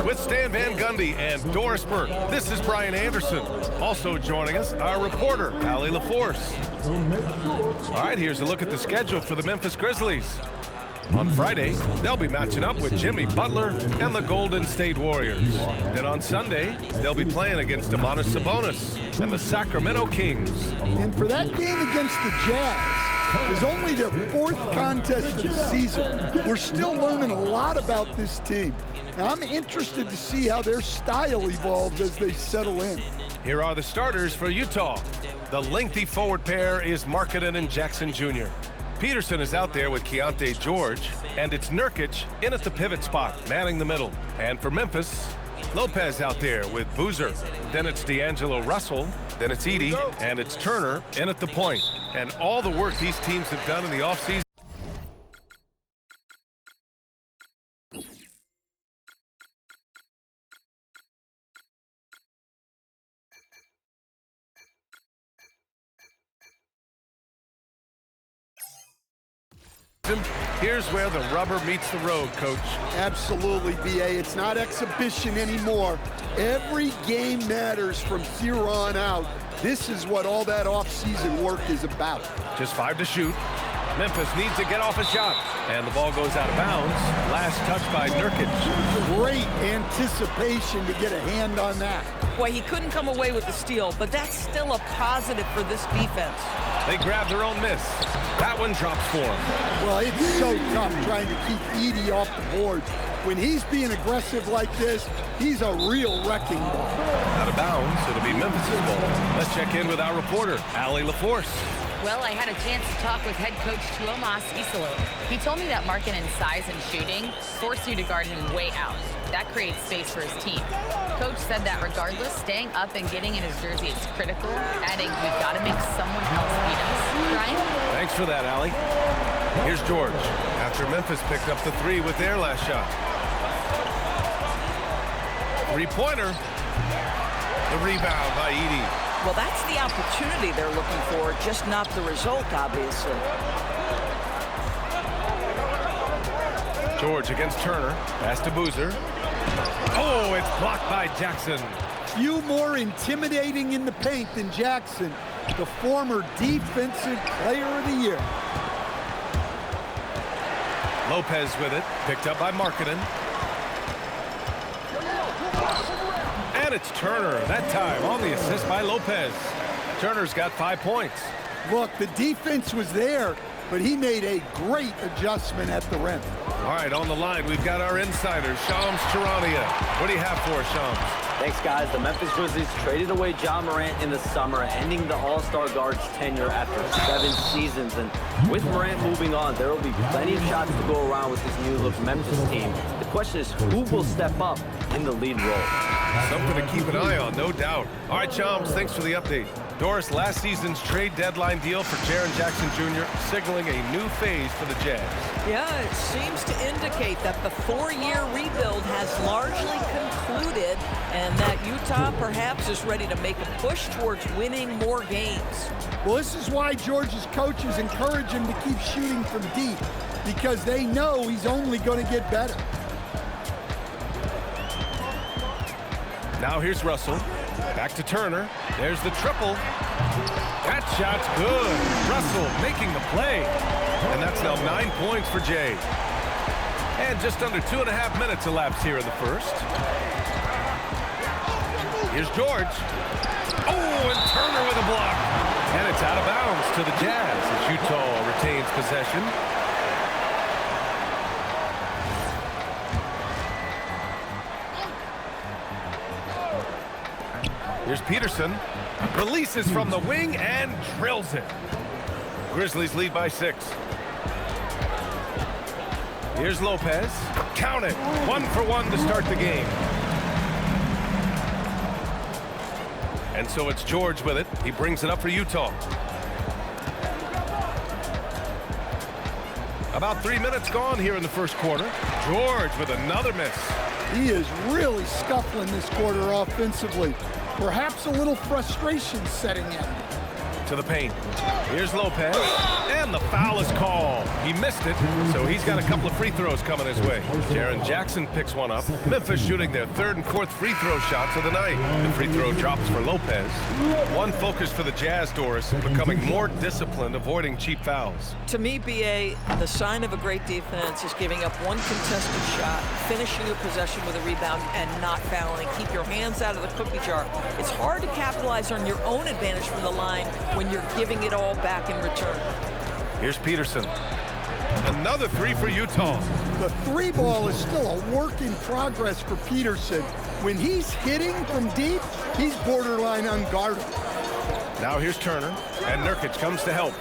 With Stan Van Gundy and Doris Burke, this is Brian Anderson. Also joining us, our reporter, Allie LaForce. All right, here's a look at the schedule for the Memphis Grizzlies. On Friday, they'll be matching up with Jimmy Butler and the Golden State Warriors. Then on Sunday, they'll be playing against Domantas Sabonis and the Sacramento Kings. And for that game against the Jazz, is only their fourth contest of the season. We're still learning a lot about this team. Now, I'm interested to see how their style evolves as they settle in. Here are the starters for Utah. The lengthy forward pair is Markkanen and Jackson Jr. Peterson is out there with Keontae George, and it's Nurkic in at the pivot spot, manning the middle. And for Memphis, Lopez out there with Boozer. Then it's D'Angelo Russell, then it's Edey, and it's Turner in at the point. And all the work these teams have done in the offseason. Here's where the rubber meets the road, Coach. Absolutely, B.A. It's not exhibition anymore. Every game matters from here on out. This is what all that off-season work is about. Just 5 to shoot. Memphis needs to get off a shot. And the ball goes out of bounds. Last touch by Nurkic. Great anticipation to get a hand on that. Boy, he couldn't come away with the steal, but that's still a positive for this defense. They grab their own miss. That one drops for him. Well, it's so tough trying to keep Edey off the board. When he's being aggressive like this, he's a real wrecking ball. Out of bounds, it'll be Memphis's ball. Let's check in with our reporter, Allie LaForce. Well, I had a chance to talk with head coach Tuomas Isalo. He told me that Markkanen's size and shooting force you to guard him way out. That creates space for his team. Coach said that regardless, staying up and getting in his jersey is critical, adding, we've got to make someone else beat us. Brian? Thanks for that, Allie. Here's George, after Memphis picked up the 3 with their last shot. Three-pointer. The rebound by Edey. Well, that's the opportunity they're looking for, just not the result, obviously. George against Turner. Pass to Boozer. Oh, it's blocked by Jackson. Few more intimidating in the paint than Jackson, the former Defensive Player of the Year. Lopez with it, picked up by Markkanen. And it's Turner, that time on the assist by Lopez. Turner's got 5 points. Look, the defense was there, but he made a great adjustment at the rim. All right, on the line, we've got our insider, Shams Charania. What do you have for us, Shams? Thanks, guys. The Memphis Grizzlies traded away John Morant in the summer, ending the All-Star guard's tenure after 7 seasons. And with Morant moving on, there will be plenty of shots to go around with this new-look Memphis team. The question is, who will step up in the lead role? Something to keep an eye on, no doubt. All right, Shams, thanks for the update. Doris, last season's trade deadline deal for Jaren Jackson Jr. signaling a new phase for the Jazz. Yeah, it seems to indicate that the 4-year rebuild has largely concluded and that Utah perhaps is ready to make a push towards winning more games. Well, this is why George's coaches encourage him to keep shooting from deep, because they know he's only going to get better. Now here's Russell. Back to Turner. There's the triple. That shot's good. Russell making the play. And that's now 9 points for Jay. And just under 2.5 minutes elapsed here in the first. Here's George. Oh, and Turner with a block. And it's out of bounds to the Jazz as Utah retains possession. Here's Peterson, releases from the wing and drills it. Grizzlies lead by 6. Here's Lopez, count it, 1 for 1 to start the game. And so it's George with it, he brings it up for Utah. About 3 minutes gone here in the first quarter. George with another miss. He is really scuffling this quarter offensively. Perhaps a little frustration setting in. to the paint. Here's Lopez, and the foul is called. He missed it, so he's got a couple of free throws coming his way. Jaren Jackson picks one up. Memphis shooting their third and fourth free throw shots of the night. The free throw drops for Lopez. One focus for the Jazz, Doris, becoming more disciplined, avoiding cheap fouls. To me, BA, the sign of a great defense is giving up one contested shot, finishing a possession with a rebound, and not fouling. Keep your hands out of the cookie jar. It's hard to capitalize on your own advantage from the line when you're giving it all back in return. Here's Peterson. Another three for Utah. The three ball is still a work in progress for Peterson. When he's hitting from deep, he's borderline unguardable. Now here's Turner, and Nurkic comes to help.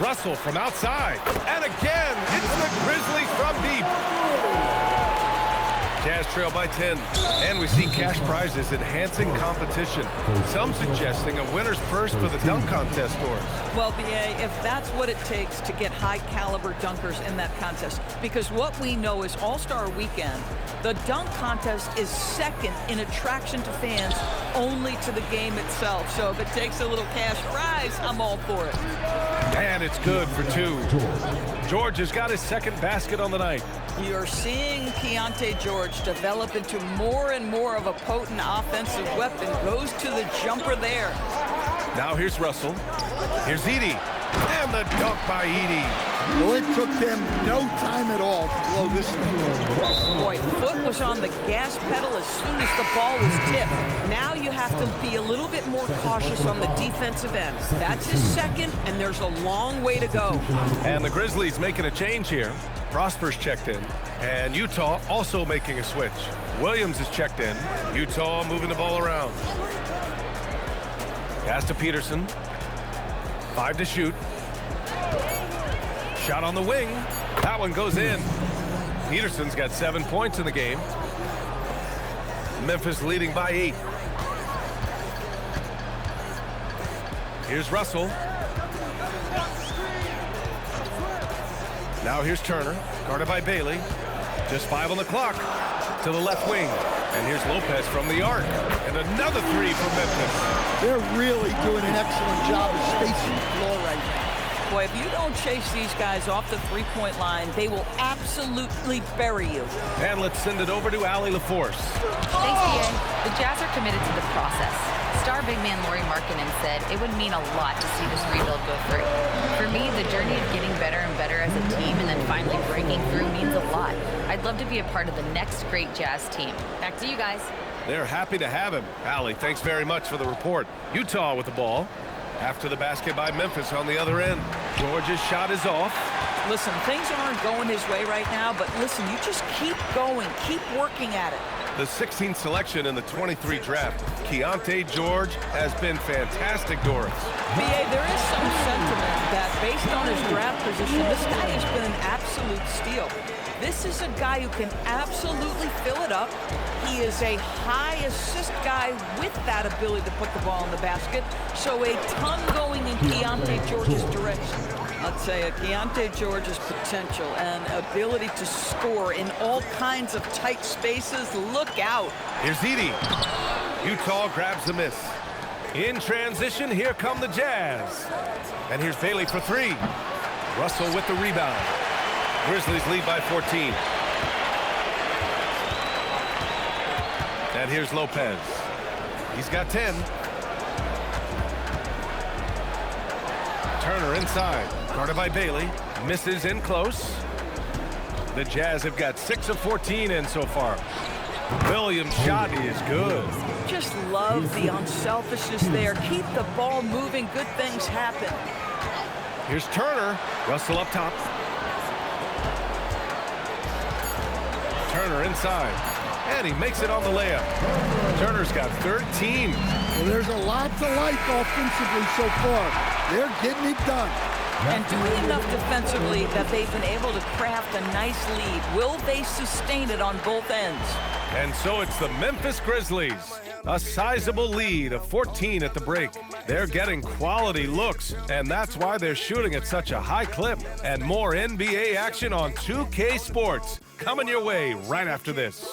Russell from outside, and again, it's the Grizzlies from deep. Jazz trail by 10, and we see cash prizes enhancing competition. Some suggesting a winner's purse for the dunk contest, Doris. Well, BA, if that's what it takes to get high-caliber dunkers in that contest, because what we know is All-Star Weekend, the dunk contest is second in attraction to fans only to the game itself. So if it takes a little cash prize, I'm all for it. And it's good for two. George has got his second basket on the night. You're seeing Keontae George develop into more and more of a potent offensive weapon. Goes to the jumper there. Now here's Russell. Here's Edey. And the dunk by Edey. Well, it took them no time at all to blow this thing. Boy, foot was on the gas pedal as soon as the ball was tipped. Now you have to be a little bit more cautious on the defensive end. That's his second, and there's a long way to go. And the Grizzlies making a change here. Prosper's checked in, and Utah also making a switch. Williams is checked in. Utah moving the ball around. Pass to Peterson. 5 to shoot. Shot on the wing. That one goes in. Peterson's got 7 points in the game. Memphis leading by 8. Here's Russell. Now here's Turner, guarded by Bailey. Just 5 on the clock. To the left wing. And here's Lopez from the arc. And another three for Memphis. They're really doing an excellent job of spacing the floor right now. Boy, if you don't chase these guys off the three-point line, they will absolutely bury you. And let's send it over to Allie LaForce. Thanks, DA. The Jazz are committed to the process. Star big man Lauri Markkanen said it would mean a lot to see this rebuild go through. For me, the journey of getting better and better as a team and then finally breaking through means a lot. I'd love to be a part of the next great Jazz team. Back to you guys. They're happy to have him. Allie, thanks very much for the report. Utah with the ball. After the basket by Memphis on the other end. George's shot is off. Listen, things aren't going his way right now, but listen, you just keep going, keep working at it. The 16th selection in the 23 draft, Keontae George, has been fantastic, Doris. BA, there is some sentiment that based on his draft position, this guy has been an absolute steal. This is a guy who can absolutely fill it up. He is a high assist guy with that ability to put the ball in the basket. So a ton going in Keontae George's direction. I'd say Keontae George's potential and ability to score in all kinds of tight spaces. Look out. Here's Edey. Utah grabs the miss. In transition, here come the Jazz. And here's Bailey for 3. Russell with the rebound. Grizzlies lead by 14. And here's Lopez. He's got 10. Turner inside. Guarded by Bailey. Misses in close. The Jazz have got 6 of 14 in so far. Williams' shot is good. Just love the unselfishness there. Keep the ball moving. Good things happen. Here's Turner. Russell up top. Turner inside. And he makes it on the layup. Turner's got 13. Well, there's a lot to like offensively so far. They're getting it done. And doing enough defensively that they've been able to craft a nice lead. Will they sustain it on both ends? And so it's the Memphis Grizzlies. A sizable lead of 14 at the break. They're getting quality looks, and that's why they're shooting at such a high clip. And more NBA action on 2K Sports coming your way right after this.